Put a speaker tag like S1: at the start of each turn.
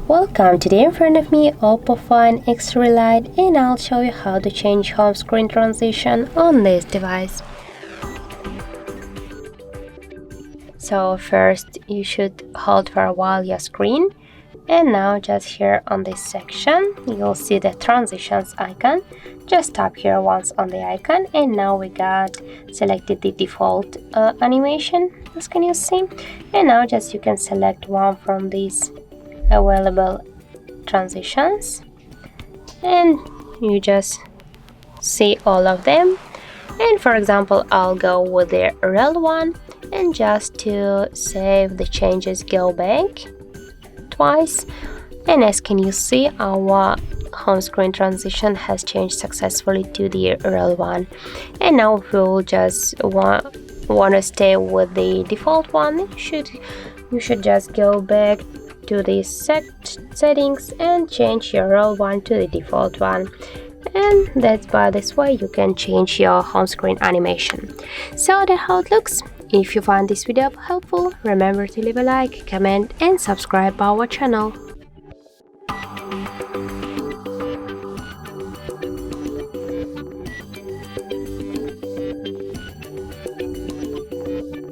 S1: Welcome, today in front of me OPPO Find X3 Lite, and I'll show you how to change home screen transition on this device. So first you should hold for a while your screen, and now just here on this section you'll see the transitions icon. Just tap here once on the icon, and now we got selected the default animation, as can you see, and now just you can select one from these available transitions and you just see all of them. And for example, I'll go with the real one, and just to save the changes, go back twice, and as can you see, our home screen transition has changed successfully to the real one. And now if we'll just want to stay with the default one, you should just go back to the settings and change your real one to the default one, and that's by this way you can change your home screen animation. So that's how it looks. If you find this video helpful, remember to leave a like, comment and subscribe our channel.